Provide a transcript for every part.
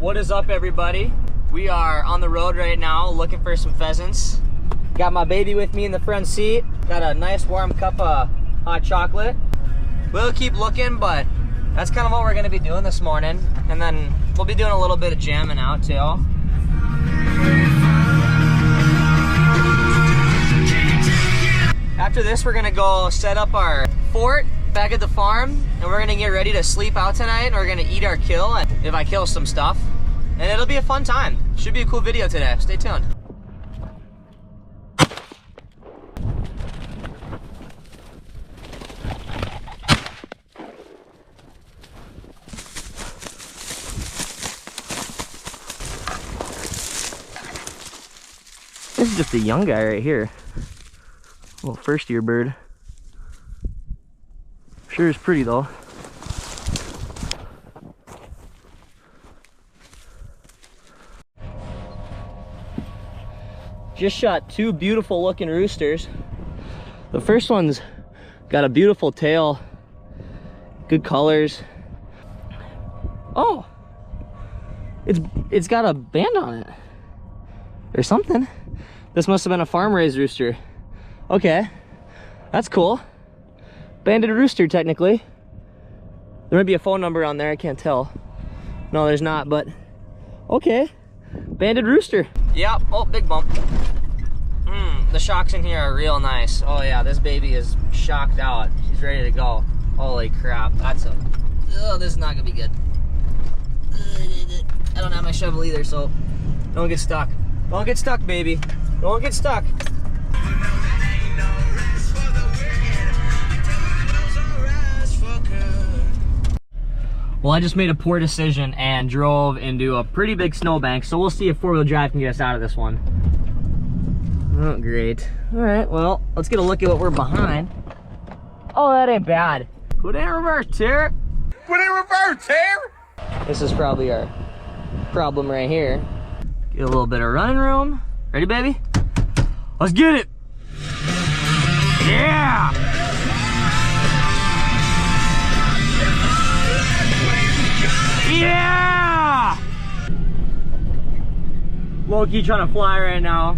What is up, everybody? We are on the road right now looking for some pheasants. Got my baby with me in the front seat. Got a nice warm cup of hot chocolate. We'll keep looking, but that's kind of what we're gonna be doing this morning. And then we'll be doing a little bit of jamming out too. After this, we're gonna go set up our fort back at the farm, and we're gonna get ready to sleep out tonight, and we're gonna eat our kill, and if I kill some stuff. And it'll be a fun time. Should be a cool video today. Stay tuned. This is just a young guy right here. Little first year bird. Sure is pretty though. Just shot two beautiful looking roosters. The first one's got a beautiful tail, good colors. Oh, it's got a band on it or something. This must have been a farm raised rooster. Okay, that's cool. Banded rooster technically. There might be a phone number on there, I can't tell. No, there's not, but okay. Banded rooster. Yep. Oh, big bump. The shocks in here are real nice. Oh yeah, this baby is shocked out. She's ready to go. Holy crap. That's a... Oh, this is not gonna be good. I don't have my shovel either, so don't get stuck. Don't get stuck, baby. Don't get stuck. Well, I just made a poor decision and drove into a pretty big snowbank, so we'll see if four-wheel drive can get us out of this one. Oh, great. All right, well, let's get a look at what we're behind. Oh, that ain't bad. Put in reverse, here. Put in reverse, here. This is probably our problem right here. Get a little bit of running room. Ready, baby? Let's get it. Yeah. Yeah! Low-key trying to fly right now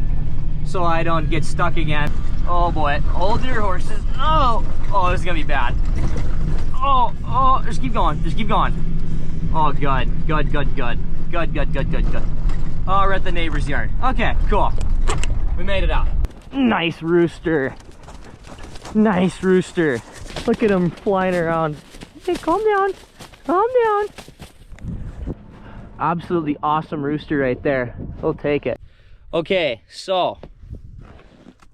so I don't get stuck again. Oh boy, hold your horses. Oh, this is gonna be bad. Oh, just keep going, just keep going. Oh, good. Oh, we're at the neighbor's yard. Okay, cool. We made it out. Nice rooster. Nice rooster. Look at him flying around. Hey, calm down. Calm down. Absolutely awesome rooster right there. We'll take it. Okay, so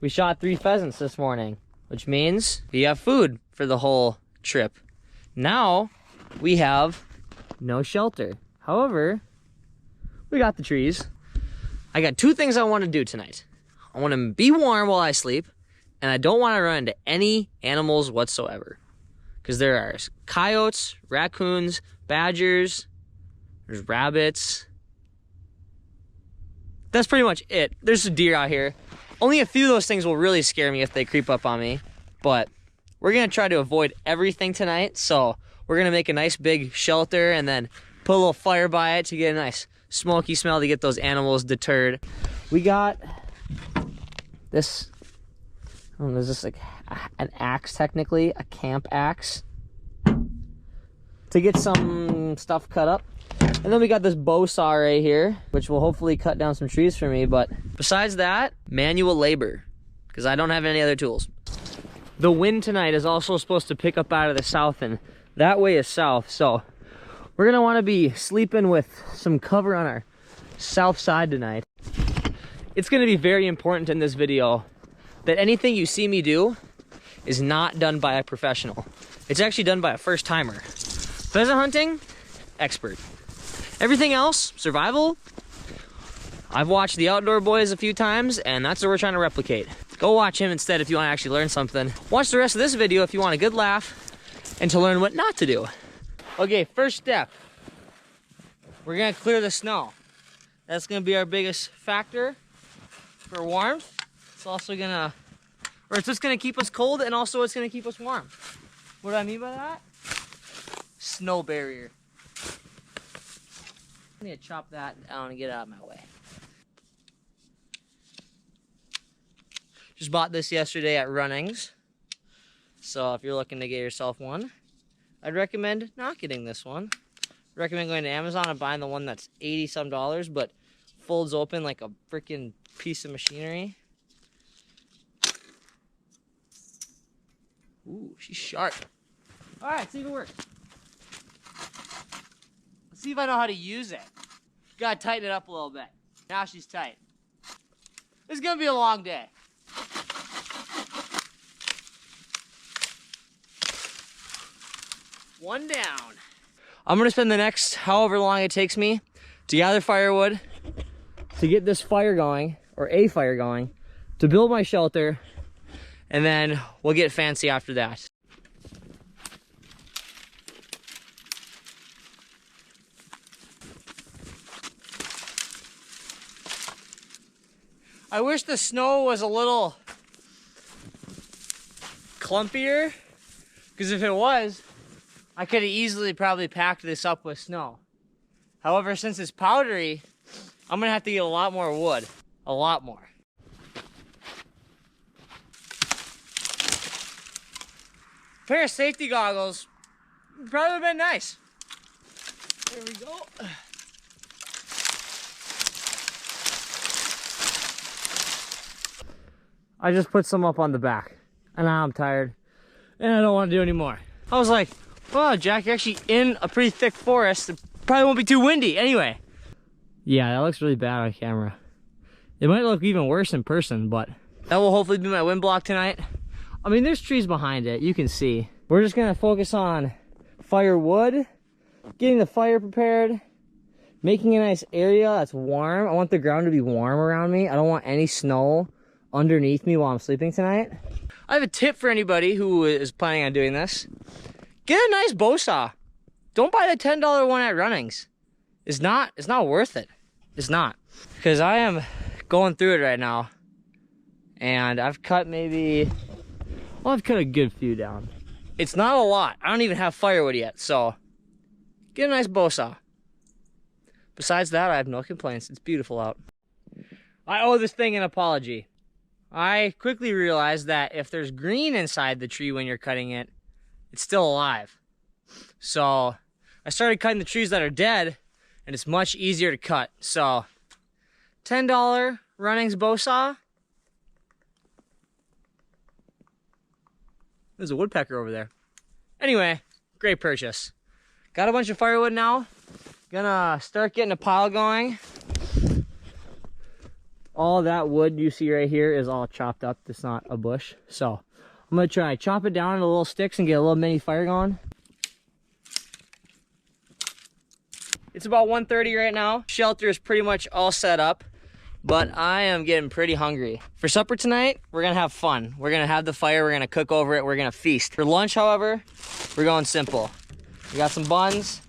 we shot 3 pheasants this morning, which means we have food for the whole trip. Now we have no shelter. However, we got the trees. I got 2 things I want to do tonight. I want to be warm while I sleep, and I don't want to run into any animals whatsoever. Because there are coyotes, raccoons, badgers, there's rabbits. That's pretty much it. There's a deer out here. Only a few of those things will really scare me if they creep up on me. But we're going to try to avoid everything tonight. So we're going to make a nice big shelter and then put a little fire by it to get a nice smoky smell to get those animals deterred. We got this, I don't know, is this like an axe technically? A camp axe? To get some stuff cut up. And then we got this bow saw right here, which will hopefully cut down some trees for me. But besides that, manual labor, because I don't have any other tools. The wind tonight is also supposed to pick up out of the south, and that way is south. So we're gonna want to be sleeping with some cover on our south side tonight. It's gonna be very important in this video that anything you see me do is not done by a professional. It's actually done by a first timer. Pheasant hunting, expert. Everything else, survival, I've watched the Outdoor Boys a few times, and that's what we're trying to replicate. Go watch him instead if you want to actually learn something. Watch the rest of this video if you want a good laugh and to learn what not to do. Okay, first step. We're gonna clear the snow. That's gonna be our biggest factor for warmth. It's also gonna, or it's just gonna keep us cold, and also it's gonna keep us warm. What do I mean by that? Snow barrier. I need to chop that down and get it out of my way. Just bought this yesterday at Runnings. So if you're looking to get yourself one, I'd recommend not getting this one. I'd recommend going to Amazon and buying the one that's $80 some, but folds open like a freaking piece of machinery. Ooh, she's sharp. All right, see if it works. Let's see if I know how to use it. Gotta tighten it up a little bit. Now she's tight. This is gonna be a long day. One down. I'm gonna spend the next however long it takes me to gather firewood, to get this fire going, or a fire going, to build my shelter, and then we'll get fancy after that. I wish the snow was a little clumpier, because if it was, I could have easily probably packed this up with snow. However, since it's powdery, I'm gonna have to get a lot more wood. A lot more. A pair of safety goggles would probably have been nice. There we go. I just put some up on the back, and now I'm tired, and I don't want to do any more. I was like, well, Jack, you're actually in a pretty thick forest. It probably won't be too windy. Anyway. Yeah, that looks really bad on camera. It might look even worse in person, but that will hopefully be my wind block tonight. I mean, there's trees behind it, you can see. We're just gonna focus on firewood, getting the fire prepared, making a nice area that's warm. I want the ground to be warm around me. I don't want any snow underneath me while I'm sleeping tonight. I have a tip for anybody who is planning on doing this. Get a nice bow saw. Don't buy the $10 one at Runnings. It's not worth it. It's not. Because I am going through it right now. And I've cut I've cut a good few down. It's not a lot. I don't even have firewood yet, so get a nice bow saw. Besides that, I have no complaints. It's beautiful out. I owe this thing an apology. I quickly realized that if there's green inside the tree when you're cutting it, it's still alive. So I started cutting the trees that are dead, and it's much easier to cut. So $10 Runnings bow saw. There's a woodpecker over there. Anyway, great purchase. Got a bunch of firewood now. Gonna start getting a pile going. All that wood you see right here is all chopped up. It's not a bush. So I'm gonna try chop it down into little sticks and get a little mini fire going. It's about 1:30 right now. Shelter is pretty much all set up, but I am getting pretty hungry. For supper tonight, we're gonna have fun. We're gonna have the fire, we're gonna cook over it, we're gonna feast. For lunch, however, we're going simple. We got some buns,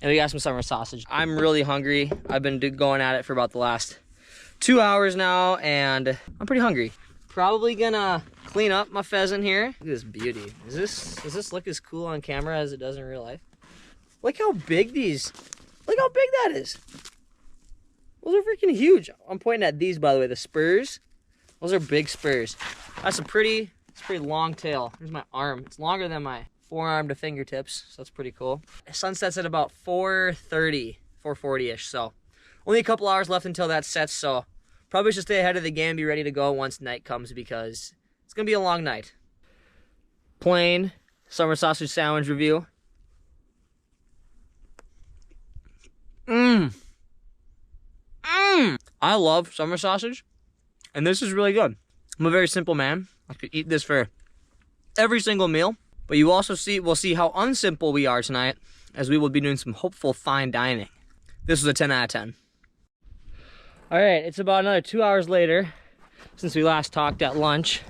and we got some summer sausage. I'm really hungry. I've been going at it for about the last 2 hours now, and I'm pretty hungry. Probably gonna clean up my pheasant here. Look at this beauty. Does this look as cool on camera as it does in real life? Look how big look how big that is. Those are freaking huge. I'm pointing at these, by the way, the spurs. Those are big spurs. It's a pretty long tail. Here's my arm. It's longer than my forearm to fingertips, so that's pretty cool. Sunset's at about 4:30, 4:40-ish, so only a couple hours left until that sets, so probably should stay ahead of the game, be ready to go once night comes, because it's gonna be a long night. Plain summer sausage sandwich review. I love summer sausage, and this is really good. I'm a very simple man. I could eat this for every single meal, but you also we'll see how unsimple we are tonight, as we will be doing some hopeful fine dining. This was a 10 out of 10. All right, it's about another 2 hours later since we last talked at lunch,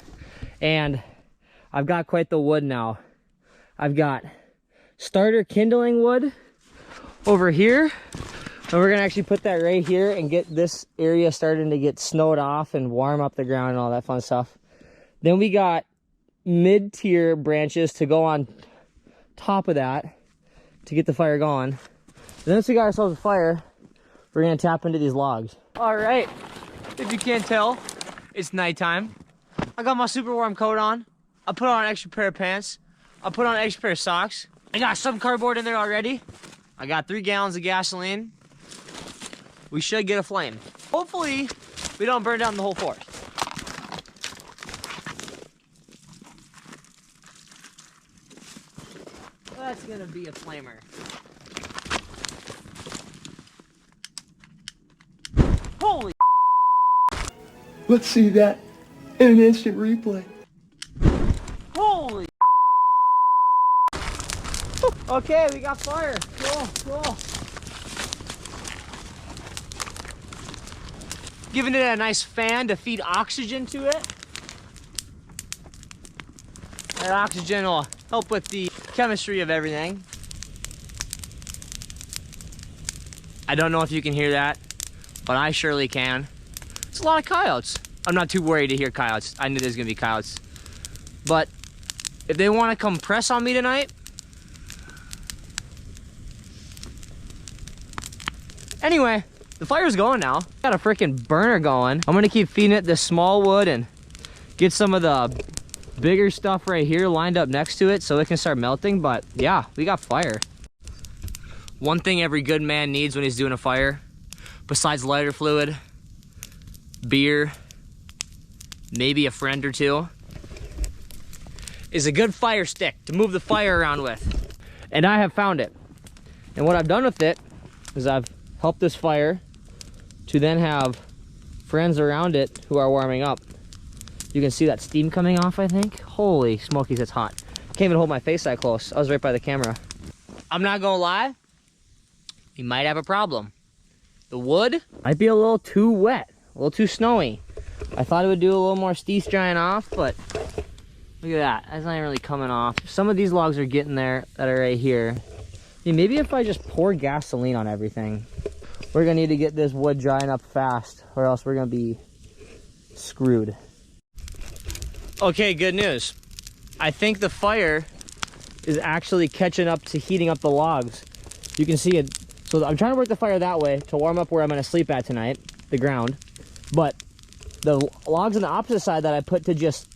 and I've got quite the wood now. I've got starter kindling wood over here, and we're gonna actually put that right here and get this area starting to get snowed off and warm up the ground and all that fun stuff. Then we got mid-tier branches to go on top of that to get the fire going. then once we got ourselves a fire, we're gonna tap into these logs. All right, if you can't tell, it's nighttime. I got my super warm coat on. I put on an extra pair of pants. I put on an extra pair of socks. I got some cardboard in there already. I got 3 gallons of gasoline. We should get a flame. Hopefully, we don't burn down the whole forest. That's gonna be a flamer. Holy! Let's see that in an instant replay. Holy! Okay, we got fire. Cool, cool. Giving it a nice fan to feed oxygen to it. That oxygen will help with the chemistry of everything. I don't know if you can hear that, but I surely can. It's a lot of coyotes. I'm not too worried to hear coyotes. I knew there's gonna be coyotes. But if they want to come press on me tonight, anyway, the fire's going now. Got a freaking burner going. I'm gonna keep feeding it this small wood and get some of the bigger stuff right here lined up next to it so it can start melting. But yeah, we got fire. One thing every good man needs when he's doing a fire, besides lighter fluid, beer, maybe a friend or two, is a good fire stick to move the fire around with. And I have found it. And what I've done with it is I've helped this fire to then have friends around it who are warming up. You can see that steam coming off, I think. Holy smokies, it's hot. Can't even hold my face that close. I was right by the camera. I'm not gonna lie, we might have a problem. The wood might be a little too wet, a little too snowy. I thought it would do a little more steam drying off, but look at that. That's not even really coming off. Some of these logs are getting there that are right here. Maybe if I just pour gasoline on everything. We're gonna need to get this wood drying up fast, or else we're gonna be screwed. Okay, good news. I think the fire is actually catching up to heating up the logs. You can see it. So I'm trying to work the fire that way to warm up where I'm gonna sleep at tonight, the ground. But the logs on the opposite side that I put to just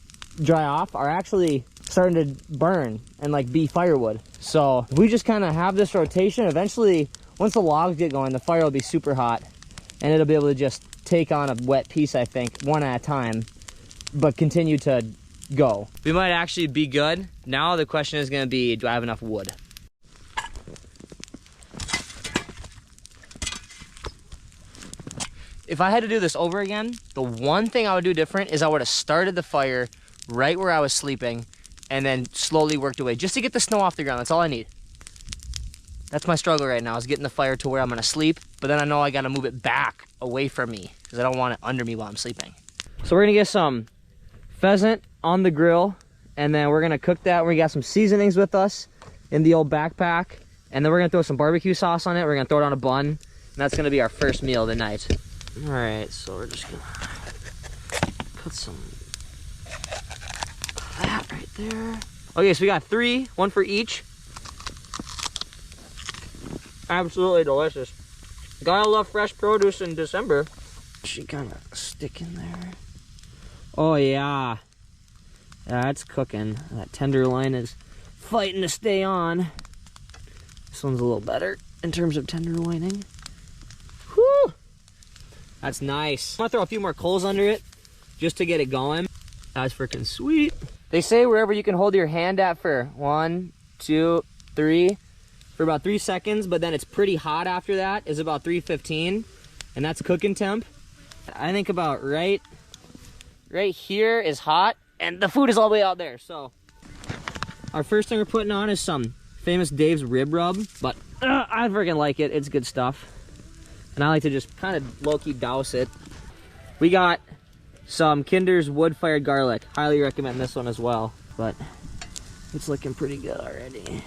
dry off are actually starting to burn and like be firewood. So if we just kind of have this rotation, eventually, once the logs get going, the fire will be super hot and it'll be able to just take on a wet piece, I think, one at a time, but continue to go. We might actually be good. Now the question is gonna be, do I have enough wood? If I had to do this over again, the one thing I would do different is I would have started the fire right where I was sleeping and then slowly worked away just to get the snow off the ground. That's all I need. That's my struggle right now, is getting the fire to where I'm gonna sleep, but then I know I gotta move it back away from me because I don't want it under me while I'm sleeping. So we're gonna get some pheasant on the grill, and then we're gonna cook that. We got some seasonings with us in the old backpack, and then we're gonna throw some barbecue sauce on it. We're gonna throw it on a bun, and that's gonna be our first meal of the night. All right, so we're just gonna put some of that right there. Okay, so we got 3, 1 for each. Absolutely delicious. Gotta love fresh produce in December. Should kind of stick in there. Oh yeah, that's cooking. That tenderloin is fighting to stay on. This one's a little better in terms of tenderloining. Whew, that's nice. I'm gonna throw a few more coals under it just to get it going. That's freaking sweet. They say wherever you can hold your hand at for 1, 2, 3, for about 3 seconds, but then it's pretty hot after that, is about 3:15, and that's cooking temp. I think about right here is hot, and the food is all the way out there. So our first thing we're putting on is some Famous Dave's rib rub, but I freaking like it. It's good stuff, and I like to just kind of low-key douse it. We got some Kinder's wood-fired garlic. Highly recommend this one as well, but it's looking pretty good already.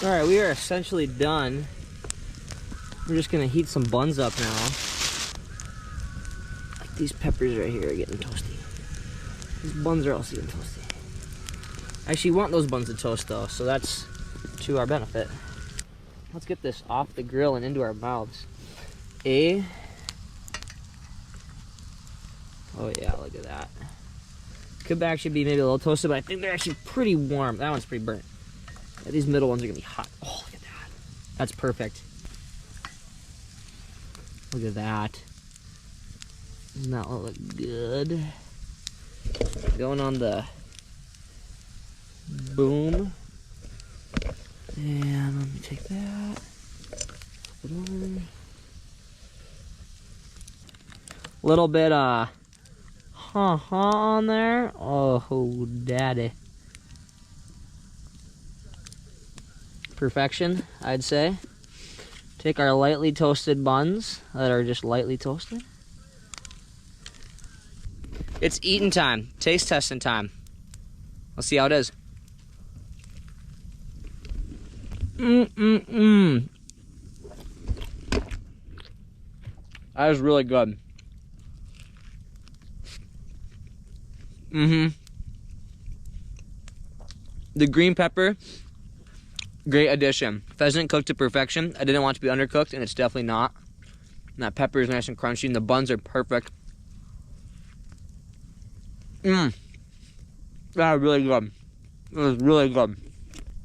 All right, we are essentially done. We're just gonna heat some buns up now. Like these peppers right here are getting toasty. These buns are also getting toasty. I actually want those buns to toast though, so that's to our benefit. Let's get this off the grill and into our mouths. Oh yeah, look at that. Could actually be maybe a little toasted, but I think they're actually pretty warm. That one's pretty burnt. Yeah, these middle ones are gonna be hot. Oh, look at that. That's perfect. Look at that. Doesn't that look good? Going on the boom. And let me take that. Put it over. Little bit on there. Oh, daddy. Perfection, I'd say. Take our lightly toasted buns that are just lightly toasted. It's eating time, taste testing time. Let's see how it is. That is really good. The green pepper, great addition. Pheasant cooked to perfection. I didn't want it to be undercooked, and it's definitely not. And that pepper is nice and crunchy, and the buns are perfect. That is really good. It was really good.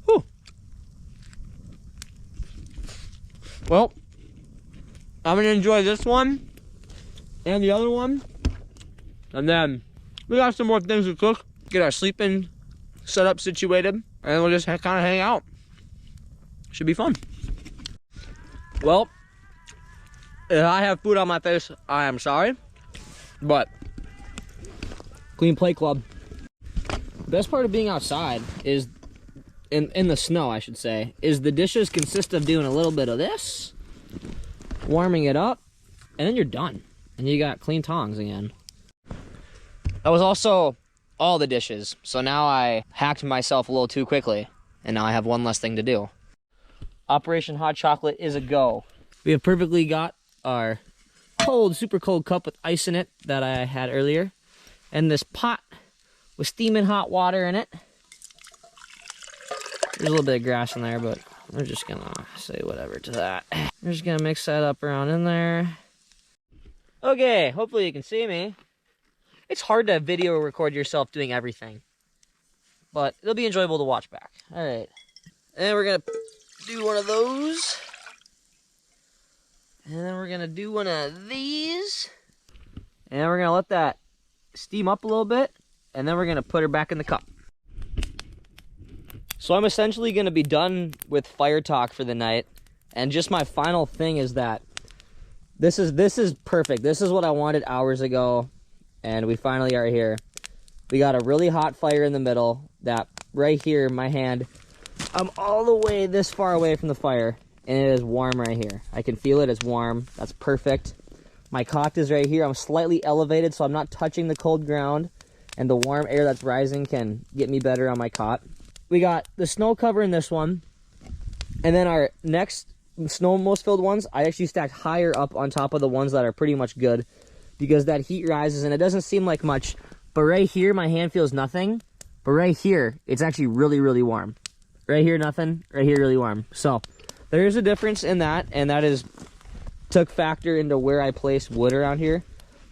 Whew. Well, I'm gonna enjoy this one and the other one, and then we got some more things to cook. Get our sleeping setup situated, and we'll just kind of hang out. Should be fun. Well, if I have food on my face, I am sorry, but clean plate club. The best part of being outside is, in the snow I should say, is the dishes consist of doing a little bit of this, warming it up, and then you're done. And you got clean tongs again. That was also all the dishes. So now I hacked myself a little too quickly, and now I have one less thing to do. Operation Hot Chocolate is a go. We have perfectly got our cold, super cold cup with ice in it that I had earlier. And this pot with steaming hot water in it. There's a little bit of grass in there, but we're just gonna say whatever to that. We're just gonna mix that up around in there. Okay, hopefully you can see me. It's hard to video record yourself doing everything, but it'll be enjoyable to watch back. All right, and we're gonna do one of those, and then we're gonna do one of these, and we're gonna let that steam up a little bit, and then we're gonna put her back in the cup. So I'm essentially gonna be done with fire talk for the night, and just my final thing is that this is perfect. This is what I wanted hours ago, and we finally are here. We got a really hot fire in the middle that right here, my hand, I'm all the way this far away from the fire, and it is warm right here. I can feel it, it's warm. That's perfect. My cot is right here. I'm slightly elevated, so I'm not touching the cold ground, and the warm air that's rising can get me better on my cot. We got the snow cover in this one, and then our next snow most filled ones, I actually stacked higher up on top of the ones that are pretty much good, because that heat rises, and it doesn't seem like much, but right here, my hand feels nothing, but right here, it's actually really, really warm. Right here, nothing. Right here, really warm. So there is a difference in that, and that is took factor into where I place wood around here.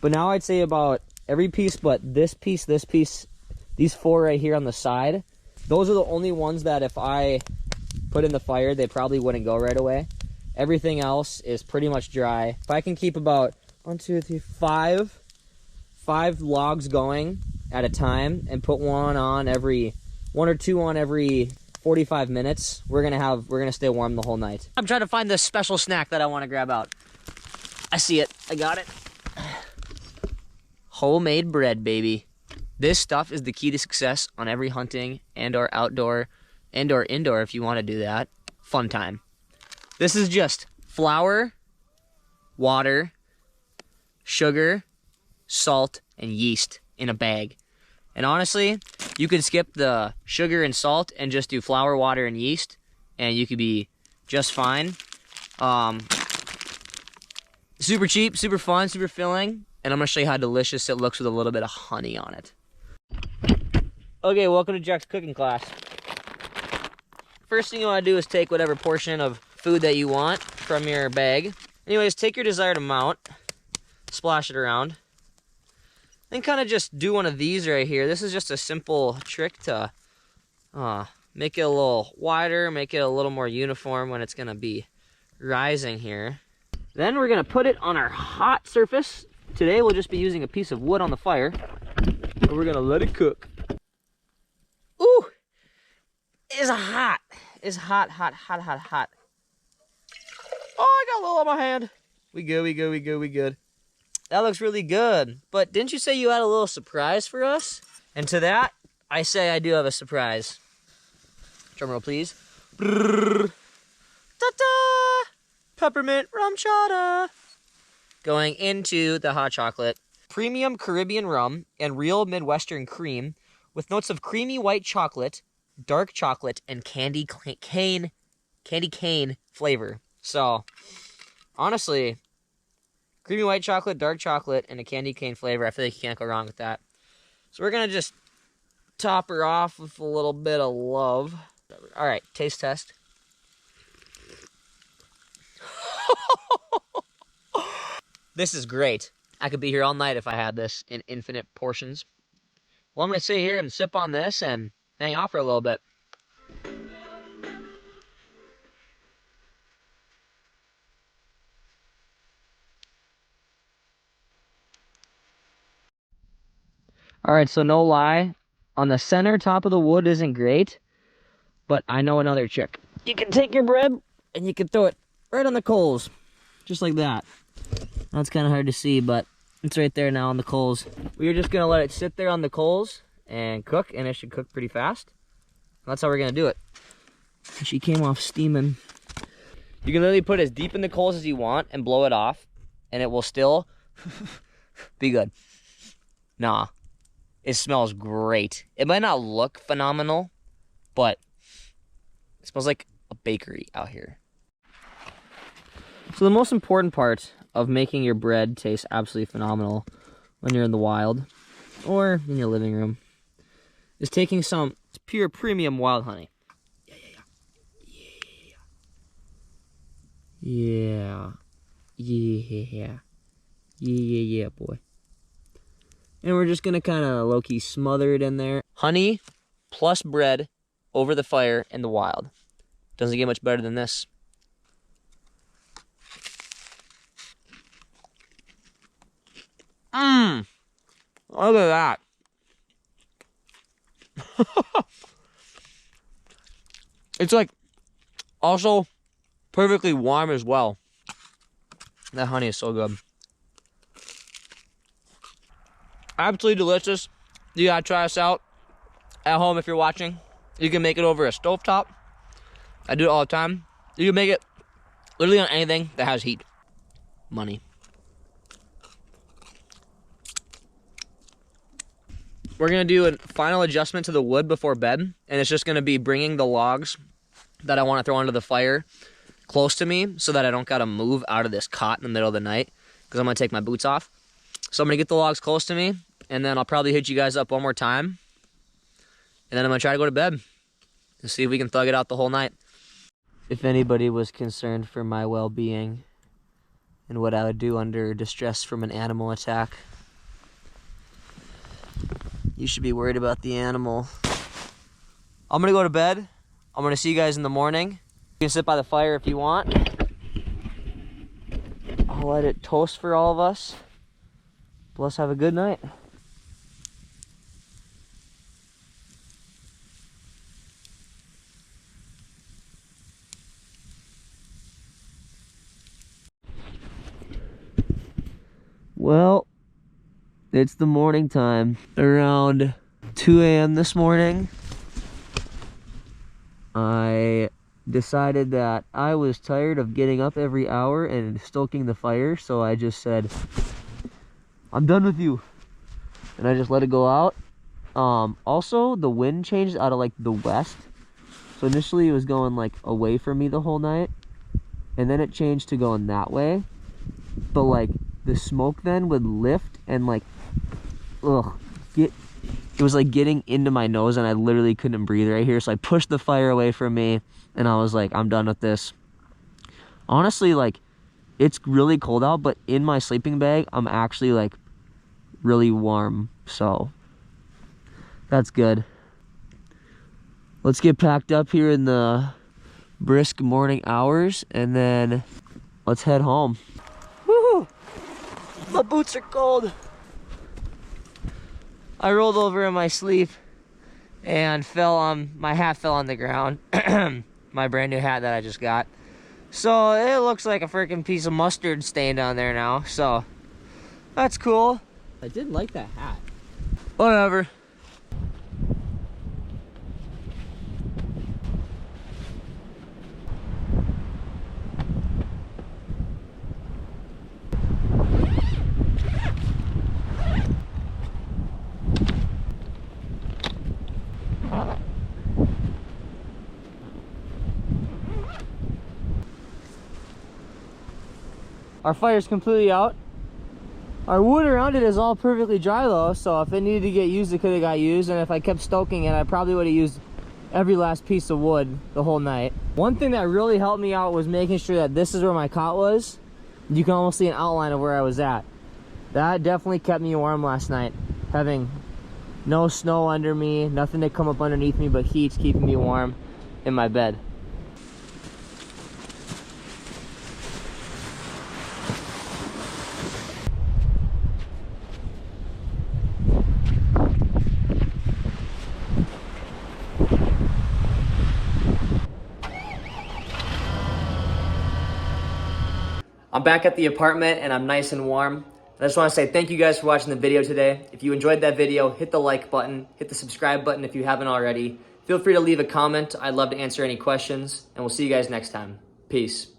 But now I'd say about every piece but this piece, these four right here on the side, those are the only ones that if I put in the fire, they probably wouldn't go right away. Everything else is pretty much dry. If I can keep about 5 logs going at a time and put one or two on every 45 minutes, we're gonna stay warm the whole night. I'm trying to find this special snack that I want to grab out. I see it. I got it. Homemade bread, baby. This stuff is the key to success on every hunting and/or outdoor and/or indoor, if you want to do that, fun time. This is just flour, water, sugar, salt, and yeast in a bag. And honestly, you could skip the sugar and salt and just do flour, water, and yeast, and you could be just fine. Super cheap, super fun, super filling, and I'm gonna show you how delicious it looks with a little bit of honey on it. Okay, welcome to Jack's cooking class. first thing you want to do is take whatever portion of food that you want from your bag. Anyways, take your desired amount, splash it around, then kind of just do one of these right here. This is just a simple trick to make it a little wider, make it a little more uniform when it's gonna be rising here. Then we're gonna put it on our hot surface. Today we'll just be using a piece of wood on the fire, and we're gonna let it cook. Ooh, it's hot. It's hot, hot, hot, hot, hot. Oh, I got a little on my hand. We good, we good, we good, we good. That looks really good. But didn't you say you had a little surprise for us? And to that, I say I do have a surprise. Drum roll, please. Ta-da! Peppermint rum chata. Going into the hot chocolate. Premium Caribbean rum and real Midwestern cream with notes of creamy white chocolate, dark chocolate, and candy cane flavor. So, honestly, creamy white chocolate, dark chocolate, and a candy cane flavor. I feel like you can't go wrong with that. So we're going to just top her off with a little bit of love. All right, taste test. This is great. I could be here all night if I had this in infinite portions. Well, I'm going to sit here and sip on this and hang out for a little bit. All right, so no lie, on the center top of the wood isn't great, but I know another trick. You can take your bread and you can throw it right on the coals, just like that. That's kind of hard to see, but it's right there now on the coals. We're just gonna let it sit there on the coals and cook, and it should cook pretty fast. That's how we're gonna do it. She came off steaming. You can literally put as deep in the coals as you want and blow it off, and it will still be good. Nah. It smells great. It might not look phenomenal, but it smells like a bakery out here. So the most important part of making your bread taste absolutely phenomenal when you're in the wild or in your living room is taking some pure premium wild honey. Yeah, boy. And we're just gonna kind of low-key smother it in there. Honey plus bread over the fire in the wild. Doesn't get much better than this. Mmm. Look at that. It's like also perfectly warm as well. That honey is so good. Absolutely delicious. You gotta try us out at home if you're watching. You can make it over a stovetop. I do it all the time. You can make it literally on anything that has heat. Money. We're gonna do a final adjustment to the wood before bed, and it's just gonna be bringing the logs that I want to throw onto the fire close to me so that I don't gotta move out of this cot in the middle of the night because I'm gonna take my boots off. So I'm gonna get the logs close to me, and then I'll probably hit you guys up one more time, and then I'm gonna try to go to bed and see if we can thug it out the whole night. If anybody was concerned for my well-being and what I would do under distress from an animal attack, you should be worried about the animal. I'm gonna go to bed. I'm gonna see you guys in the morning. You can sit by the fire if you want. I'll let it toast for all of us. Let's have a good night. Well, it's the morning time. Around 2 a.m. this morning, I decided that I was tired of getting up every hour and stoking the fire, so I just said, I'm done with you. And I just let it go out. Also, the wind changed out of like the west. So initially it was going like away from me the whole night. And then it changed to going that way. But like the smoke then would lift and like, get it was like getting into my nose and I literally couldn't breathe right here. So I pushed the fire away from me and I was like, I'm done with this. Honestly, like, it's really cold out, but in my sleeping bag, I'm actually like really warm. So that's good. Let's get packed up here in the brisk morning hours and then let's head home. Woo! My boots are cold. I rolled over in my sleep and my hat fell on the ground. My brand new hat that I just got. So it looks like a freaking piece of mustard stain down there now. So that's cool. I did like that hat. Whatever. Our fire's completely out. Our wood around it is all perfectly dry though, so if it needed to get used, it could have got used, and if I kept stoking it, I probably would have used every last piece of wood the whole night. One thing that really helped me out was making sure that this is where my cot was. You can almost see an outline of where I was at. That definitely kept me warm last night. Having no snow under me, nothing to come up underneath me but heat keeping me warm in my bed. I'm back at the apartment and I'm nice and warm. I just want to say thank you guys for watching the video today. If you enjoyed that video, hit the like button, hit the subscribe button if you haven't already. Feel free to leave a comment. I'd love to answer any questions, and we'll see you guys next time. Peace.